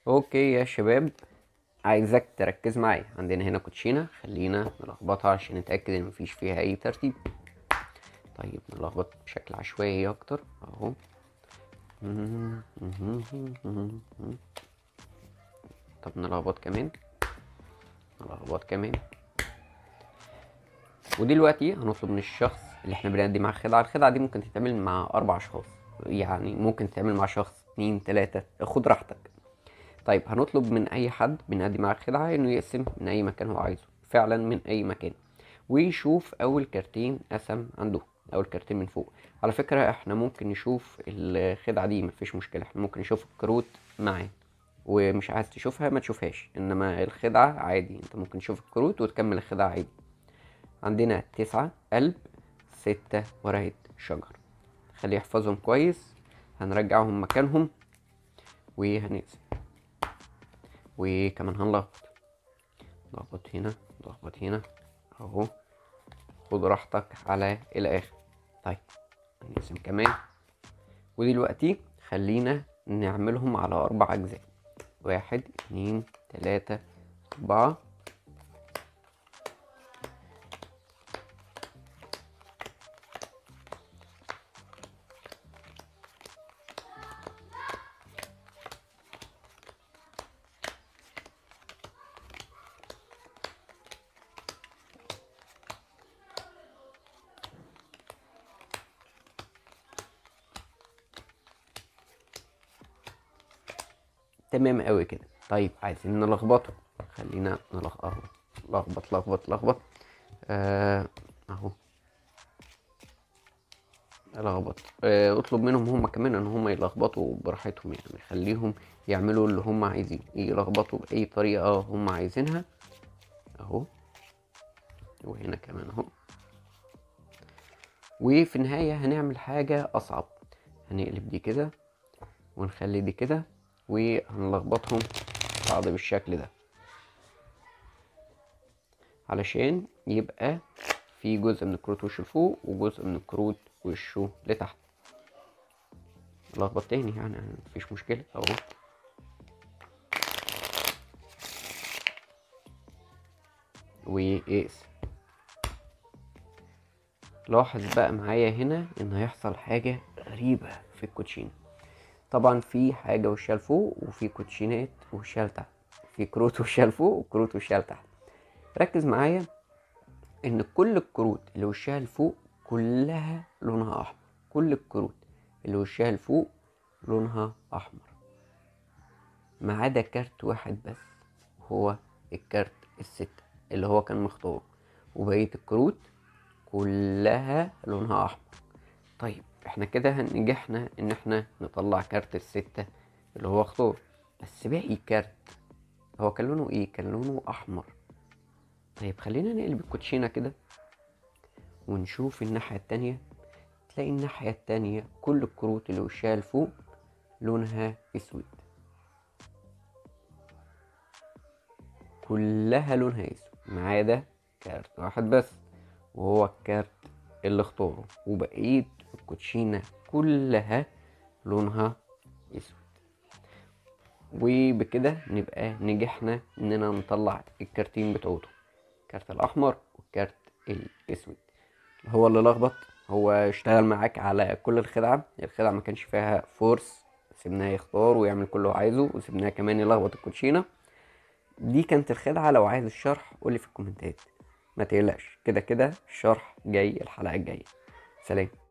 اوكي يا شباب، عايزك تركز معايا. عندنا هنا كوتشينه، خلينا نلخبطها عشان نتاكد ان مفيش فيها اي ترتيب. طيب نلخبط بشكل عشوائي اكتر اهو. طب نلخبط كمان، نلخبط كمان. ودلوقتي هنطلب من الشخص اللي احنا بنقدم معاه الخدعه. الخدعه دي ممكن تتعمل مع 4 اشخاص، يعني ممكن تتعمل مع شخص 2 3، خد راحتك. طيب هنطلب من اي حد بنقدم معاه الخدعه انه يقسم من اي مكان هو عايزه، فعلا من اي مكان، ويشوف اول كارتين قسم عنده، اول كارتين من فوق. على فكره احنا ممكن نشوف الخدعه دي، مفيش مشكله، احنا ممكن نشوف الكروت معاه. ومش عايز تشوفها ما تشوفهاش، انما الخدعه عادي انت ممكن تشوف الكروت وتكمل الخدعه عادي. عندنا 9 قلب، 6 ورقة شجر. خليه يحفظهم كويس. هنرجعهم مكانهم وهنقسم، وكمان هنلخبط. لخبط هنا، لخبط هنا اهو. خد راحتك على الاخر. طيب هنقسم كمان. ودلوقتي خلينا نعملهم على 4 اجزاء. 1 2 3 4. تمام قوي كده. طيب عايزين نلخبطه، خلينا اهو. لخبط لخبط لخبط اهو. لخبط. اطلب منهم هم كمان ان هم يلخبطوا براحتهم، يعني خليهم يعملوا اللي هم عايزين، يلخبطوا باي طريقه هم عايزينها اهو. وهنا كمان اهو. وفي النهايه هنعمل حاجه اصعب، هنقلب دي كده ونخلي دي كده، وهنلخبطهم بعض بالشكل ده علشان يبقى في جزء من الكروت وشه لفوق وجزء من الكروت وشه لتحت. لخبط تاني يعني مفيش مشكله اهو. واقسم. لاحظ بقى معايا هنا ان هيحصل حاجة غريبة في الكوتشينة. طبعا في حاجة وشها لفوق، وفي كوتشينات وشها لتحت، في كروت وشها لفوق وكروت وشها لتحت. ركز معايا ان كل الكروت اللي وشها لفوق كلها لونها احمر. كل الكروت اللي وشها لفوق لونها احمر، ما عدا كارت واحد بس، هو الكارت الستة اللي هو كان مختار، وبقية الكروت كلها لونها احمر. طيب احنا كده نجحنا ان احنا نطلع كارت الستة اللي هو اختار، بس باقي كارت هو كان لونه ايه؟ كان لونه احمر. طيب خلينا نقلب الكوتشينة كده ونشوف الناحية التانية. تلاقي الناحية التانية كل الكروت اللي وشها لفوق لونها اسود، كلها لونها اسود ما عدا كارت واحد بس، وهو الكارت اللي اختاره. وبقية الكوتشينة كلها لونها اسود. وبكده نبقى نجحنا اننا نطلع الكارتين بتوعته، الكارت الاحمر والكارت الاسود. هو اللي لخبط، هو اشتغل معاك على كل الخدعة. الخدعة ما كانش فيها فورس، سيبناه يختار ويعمل كل اللي هو عايزه، وسيبناه كمان يلخبط الكوتشينة. دي كانت الخدعة. لو عايز الشرح قولي في الكومنتات، ما تقلقش، كده كده الشرح جاي الحلقة الجاية. سلام.